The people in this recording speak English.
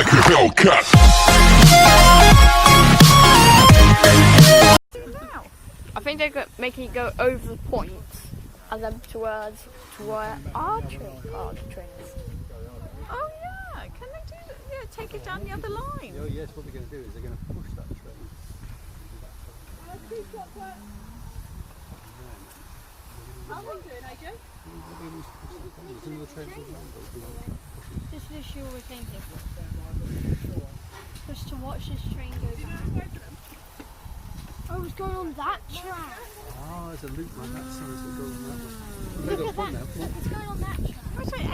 like a Hellcat. I think they're making it go over the point and then towards to where our train is. Oh yeah, can they do that? Yeah, take it down the other line. Oh yes, what they're going to do is they're going to push that train. How are you doing, AJ? This is what we're thinking. Just to watch this train go back. Oh, it's going on that track. Oh, there's a loop like that, so it's going on that one. Look at that. Look, it's going on that track. Wait,